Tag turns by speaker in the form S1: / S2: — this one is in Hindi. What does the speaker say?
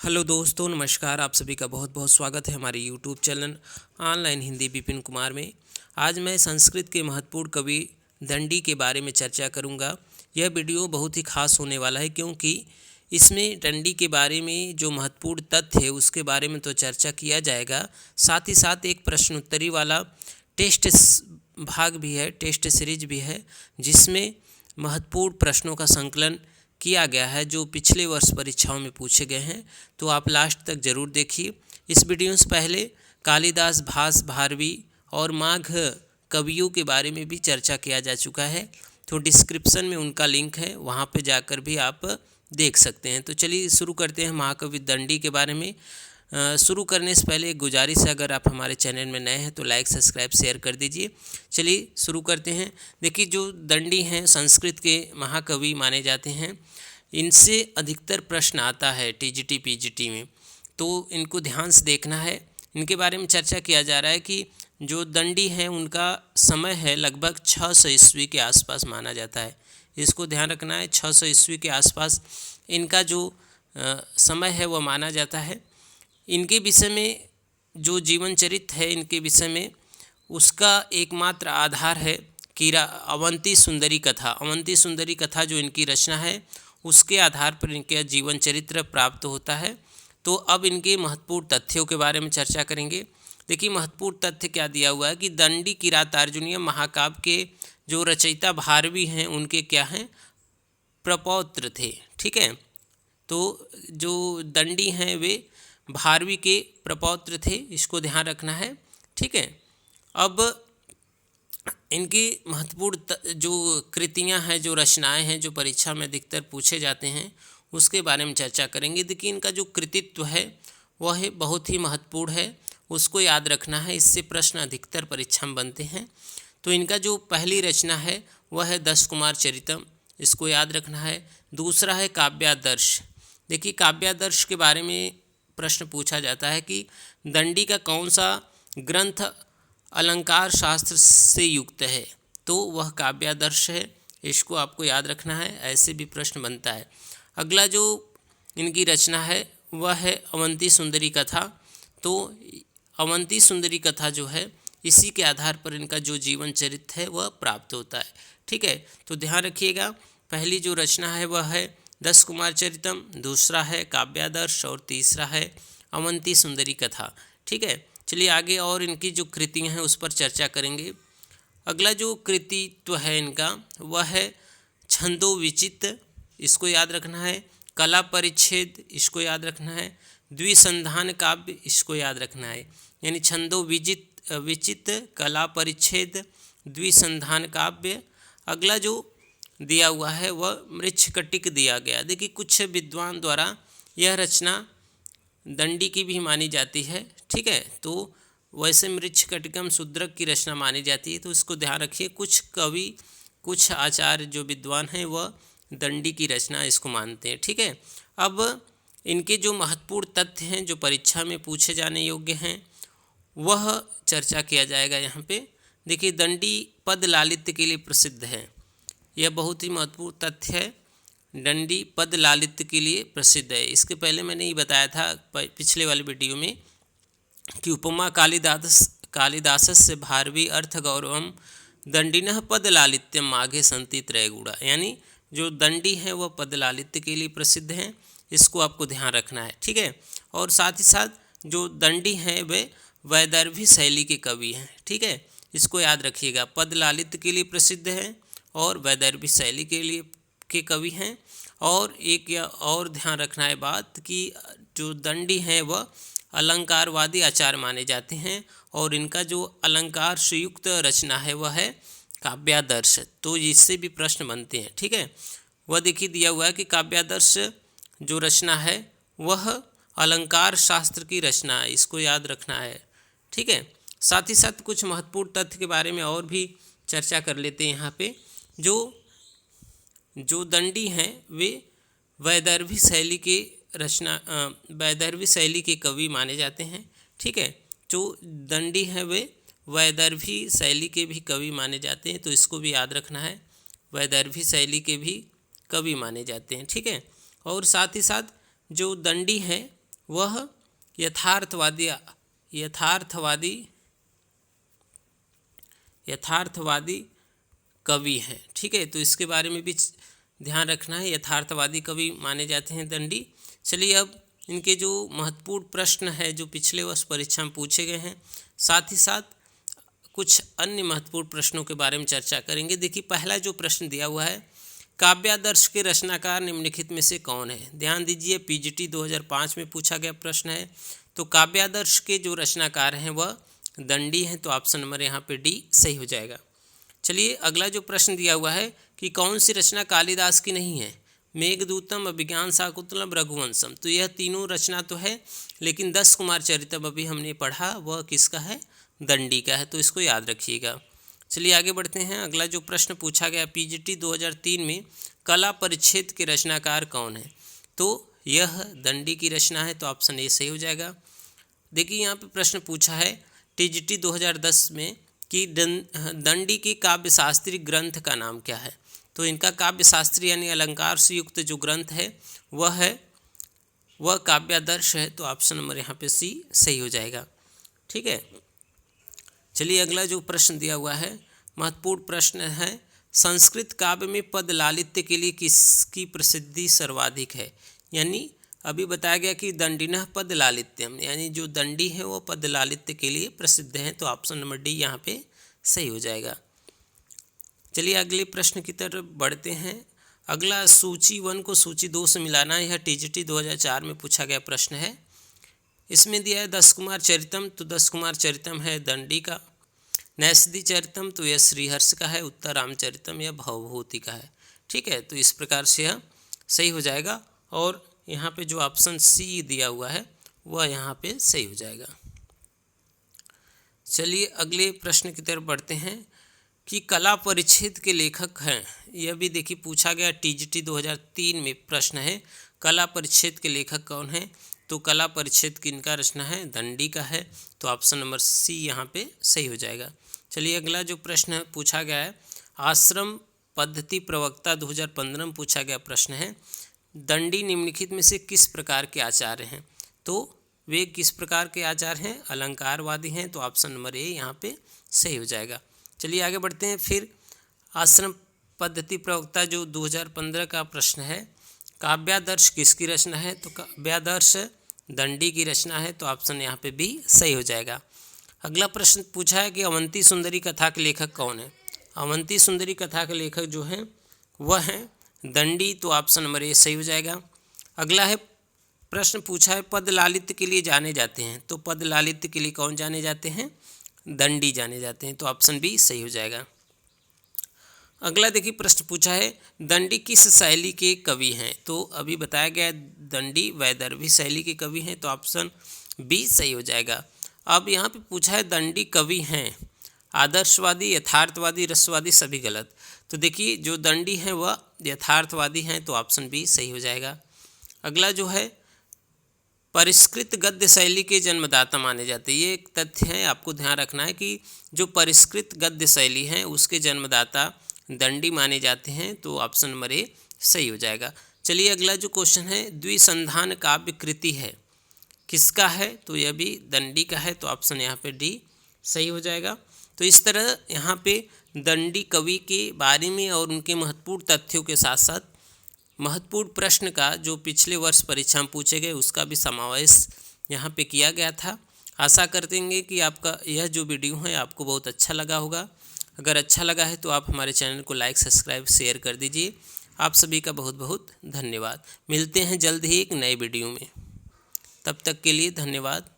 S1: हेलो दोस्तों, नमस्कार। आप सभी का बहुत बहुत स्वागत है हमारे YouTube channel online Hindi Vipin Kumar में। आज मैं संस्कृत के महत्वपूर्ण कवि दंडी के बारे में चर्चा करूंगा। यह वीडियो बहुत ही खास होने वाला है क्योंकि इसमें दंडी के बारे में जो महत्वपूर्ण तथ्य है उसके बारे में तो चर्चा किया जाएगा, साथ ही साथ एक प्रश्नोत्तरी वाला टेस्ट भाग भी है, टेस्ट सीरीज भी है, जिसमें महत्वपूर्ण प्रश्नों का संकलन किया गया है जो पिछले वर्ष परीक्षाओं में पूछे गए हैं। तो आप लास्ट तक ज़रूर देखिए। इस वीडियो से पहले कालिदास, भास, भारवी और माघ कवियों के बारे में भी चर्चा किया जा चुका है, तो डिस्क्रिप्शन में उनका लिंक है, वहाँ पे जाकर भी आप देख सकते हैं। तो चलिए शुरू करते हैं महाकवि दंडी के बारे में। शुरू करने से पहले एक गुजारिश है, अगर आप हमारे चैनल में नए हैं तो लाइक, सब्सक्राइब, शेयर कर दीजिए। चलिए शुरू करते हैं। देखिए, जो दंडी हैं संस्कृत के महाकवि माने जाते हैं। इनसे अधिकतर प्रश्न आता है टीजीटी पीजीटी में, तो इनको ध्यान से देखना है। इनके बारे में चर्चा किया जा रहा है कि जो दंडी हैं उनका समय है लगभग 600 ईस्वी के आसपास माना जाता है। इसको ध्यान रखना है, 600 ईस्वी के आसपास इनका जो समय है वह माना जाता है। इनके विषय में जो जीवन चरित्र है, इनके विषय में उसका एकमात्र आधार है कीरा अवंती सुंदरी कथा। अवंती सुंदरी कथा जो इनकी रचना है उसके आधार पर इनका जीवन चरित्र प्राप्त होता है। तो अब इनके महत्वपूर्ण तथ्यों के बारे में चर्चा करेंगे। देखिए, महत्वपूर्ण तथ्य क्या दिया हुआ है कि दंडी किरातार्जुनीय महाकाव्य के जो रचयिता भारवी हैं उनके क्या हैं, प्रपौत्र थे। ठीक है, तो जो दंडी हैं वे भारवी के प्रपौत्र थे, इसको ध्यान रखना है। ठीक है, अब इनकी महत्वपूर्ण जो कृतियां हैं, जो रचनाएं हैं, जो परीक्षा में अधिकतर पूछे जाते हैं उसके बारे में चर्चा करेंगे। देखिए, इनका जो कृतित्व है वह है बहुत ही महत्वपूर्ण है, उसको याद रखना है, इससे प्रश्न अधिकतर परीक्षा में बनते हैं। तो इनका जो पहली रचना है वह है 10 कुमार चरितम, इसको याद रखना है। दूसरा है काव्यादर्श। देखिए, काव्यादर्श के बारे में प्रश्न पूछा जाता है कि दंडी का कौन सा ग्रंथ अलंकार शास्त्र से युक्त है, तो वह काव्यादर्श है, इसको आपको याद रखना है, ऐसे भी प्रश्न बनता है। अगला जो इनकी रचना है वह है अवंती सुंदरी कथा। तो अवंती सुंदरी कथा जो है इसी के आधार पर इनका जो जीवन चरित्र है वह प्राप्त होता है। ठीक है, तो ध्यान रखिएगा, पहली जो रचना है वह है 10 कुमार चरितम, दूसरा है काव्यादर्श और तीसरा है अवंती सुंदरी कथा। ठीक है, चलिए आगे और इनकी जो कृतियाँ हैं उस पर चर्चा करेंगे। अगला जो कृतित्व है इनका वह है छंदो विचित्र, इसको याद रखना है। कला परिच्छेद, इसको याद रखना है। द्विसंधान काव्य, इसको याद रखना है। यानी छंदो विचित्र, कला परिच्छेद, द्विसंधान काव्य। अगला जो दिया हुआ है वह मृच्छकटिक दिया गया। देखिए, कुछ विद्वान द्वारा यह रचना दंडी की भी मानी जाती है। ठीक है, तो वैसे मृच्छकटिकम शूद्रक की रचना मानी जाती है, तो इसको ध्यान रखिए। कुछ कवि, कुछ आचार्य जो विद्वान हैं वह दंडी की रचना इसको मानते हैं। ठीक है, अब इनके जो महत्वपूर्ण तथ्य हैं जो परीक्षा में पूछे जाने योग्य हैं वह चर्चा किया जाएगा यहाँ पे। देखिए, दंडी पद लालित्य के लिए प्रसिद्ध है, यह बहुत ही महत्वपूर्ण तथ्य है। दंडी पद लालित्य के लिए प्रसिद्ध है। इसके पहले मैंने ये बताया था पिछले वाले वीडियो में कि उपमा कालिदासस्य भारवी अर्थ गौरवम दंडिनः पद लालित्यम माघे संति त्रयगुणा। यानी जो दंडी है वह पद लालित्य के लिए प्रसिद्ध हैं, इसको आपको ध्यान रखना है। ठीक है, और साथ ही साथ जो दंडी हैं वे वैदर्भी शैली के कवि हैं। ठीक है, इसको याद रखिएगा, पद लालित्य के लिए प्रसिद्ध है और वैदर्भी शैली के लिए के कवि हैं। और एक या और ध्यान रखना है बात कि जो दंडी हैं वह अलंकारवादी आचार्य माने जाते हैं और इनका जो अलंकार से युक्त रचना है वह है काव्यादर्श। तो इससे भी प्रश्न बनते हैं। ठीक है, वह देखिए दिया हुआ है कि काव्यादर्श जो रचना है वह अलंकार शास्त्र की रचना है, इसको याद रखना है। ठीक है, साथ ही साथ कुछ महत्वपूर्ण तथ्य के बारे में और भी चर्चा कर लेते हैं। यहाँ पे जो दंडी हैं वे वैदर्भी शैली के वैदर्भी शैली के कवि माने जाते हैं। ठीक है, जो दंडी हैं वे वैदर्भी शैली के भी कवि माने जाते हैं, तो इसको भी याद रखना है, वैदर्भी शैली के भी कवि माने जाते हैं। ठीक है, और साथ ही साथ जो दंडी हैं वह यथार्थवादी कवि हैं। ठीक है, तो इसके बारे में भी ध्यान रखना है। यथार्थवादी कवि माने जाते हैं दंडी। चलिए अब इनके जो महत्वपूर्ण प्रश्न है जो पिछले वर्ष परीक्षा में पूछे गए हैं, साथ ही साथ कुछ अन्य महत्वपूर्ण प्रश्नों के बारे में चर्चा करेंगे। देखिए पहला जो प्रश्न दिया हुआ है, काव्यादर्श के रचनाकार निम्नलिखित में से कौन है। ध्यान दीजिए, पीजीटी 2005 में पूछा गया प्रश्न है। तो काव्यादर्श के जो रचनाकार हैं वह दंडी हैं, तो ऑप्शन नंबर यहाँ पे डी सही हो जाएगा। चलिए अगला जो प्रश्न दिया हुआ है कि कौन सी रचना कालिदास की नहीं है। मेघदूतम, अभिज्ञान शाकुंतलम, रघुवंशम। तो यह तीनों रचना तो है, लेकिन 10 कुमार चरितम अभी हमने पढ़ा वह किसका है, दंडी का है, तो इसको याद रखिएगा। चलिए आगे बढ़ते हैं। अगला जो प्रश्न पूछा गया पीजीटी 2003 में, कला परिच्छेद के रचनाकार कौन है। तो यह दंडी की रचना है, तो ऑप्शन ए सही हो जाएगा। देखिए यहाँ पे प्रश्न पूछा है टीजीटी 2010 में कि दंडी के काव्यशास्त्री ग्रंथ का नाम क्या है। तो इनका काव्यशास्त्री यानी अलंकार से युक्त जो ग्रंथ है वह काव्यादर्श है, तो ऑप्शन नंबर यहाँ पे सी सही हो जाएगा। ठीक है, चलिए अगला जो प्रश्न दिया हुआ है महत्वपूर्ण प्रश्न है, संस्कृत काव्य में पद लालित्य के लिए किसकी प्रसिद्धि सर्वाधिक है। यानी अभी बताया गया कि दंडिनः पद लालित्यम, यानी जो दंडी है वो पद लालित्य के लिए प्रसिद्ध हैं, तो ऑप्शन नंबर डी यहाँ पे सही हो जाएगा। चलिए अगले प्रश्न की तरफ बढ़ते हैं। अगला सूची 1 को सूची 2 से मिलाना, यह टीजीटी 2004 में पूछा गया प्रश्न है। इसमें दिया है 10 कुमार चरितम, तो 10 कुमार चरितम है दंडी का। नैषधि चरितम तो यह श्रीहर्ष का है। उत्तर रामचरितम यह भवभूति का है। ठीक है, तो इस प्रकार से यह सही हो जाएगा, और यहाँ पे जो ऑप्शन सी दिया हुआ है वह यहाँ पे सही हो जाएगा। चलिए अगले प्रश्न की तरफ बढ़ते हैं कि कला परिच्छेद के लेखक हैं। यह भी देखिए पूछा गया टीजीटी 2003 में प्रश्न है, कला परिच्छेद के लेखक कौन है। तो कला परिच्छेद किनका रचना है, दंडी का है, तो ऑप्शन नंबर सी यहाँ पे सही हो जाएगा। चलिए अगला जो प्रश्न पूछा गया है, आश्रम पद्धति प्रवक्ता 2015 में पूछा गया प्रश्न है, दंडी निम्नलिखित में से किस प्रकार के आचार्य हैं। तो वे किस प्रकार के आचार्य हैं, अलंकारवादी हैं, तो ऑप्शन नंबर ए यहाँ पे सही हो जाएगा। चलिए आगे बढ़ते हैं। फिर आश्रम पद्धति प्रवक्ता जो 2015 का प्रश्न है, काव्यादर्श किसकी रचना है। तो काव्यादर्श दंडी की रचना है, तो ऑप्शन यहाँ पे भी सही हो जाएगा। अगला प्रश्न पूछा है कि अवंती सुंदरी कथा के लेखक कौन है। अवंती सुंदरी कथा के लेखक जो हैं वह हैं दंडी, तो ऑप्शन नंबर ए सही हो जाएगा। अगला है प्रश्न पूछा है पद लालित्य के लिए जाने जाते हैं। तो पद लालित्य के लिए कौन जाने जाते हैं, दंडी जाने जाते हैं, तो ऑप्शन बी सही हो जाएगा। अगला देखिए प्रश्न पूछा है दंडी किस शैली के कवि हैं। तो अभी बताया गया है दंडी वैदर्भी शैली के कवि हैं, तो ऑप्शन बी सही हो जाएगा। अब यहाँ पे पूछा है दंडी कवि हैं आदर्शवादी, यथार्थवादी, रसवादी, सभी गलत। तो देखिए जो दंडी हैं वह यथार्थवादी हैं, तो ऑप्शन बी सही हो जाएगा। अगला जो है परिष्कृत गद्य शैली के जन्मदाता माने जाते हैं। ये एक तथ्य है, आपको ध्यान रखना है कि जो परिष्कृत गद्य शैली है उसके जन्मदाता दंडी माने जाते हैं, तो ऑप्शन नंबर ए सही हो जाएगा। चलिए अगला जो क्वेश्चन है, द्विसंधान काव्य कृति है किसका है। तो यह भी दंडी का है, तो ऑप्शन यहाँ पे डी सही हो जाएगा। तो इस तरह यहाँ पे दंडी कवि के बारे में और उनके महत्वपूर्ण तथ्यों के साथ साथ महत्वपूर्ण प्रश्न का जो पिछले वर्ष परीक्षा में पूछे गए उसका भी समावेश यहाँ पे किया गया था। आशा करते हैं कि आपका यह जो वीडियो है आपको बहुत अच्छा लगा होगा। अगर अच्छा लगा है तो आप हमारे चैनल को लाइक, सब्सक्राइब, शेयर कर दीजिए। आप सभी का बहुत बहुत धन्यवाद। मिलते हैं जल्द ही एक नए वीडियो में, तब तक के लिए धन्यवाद।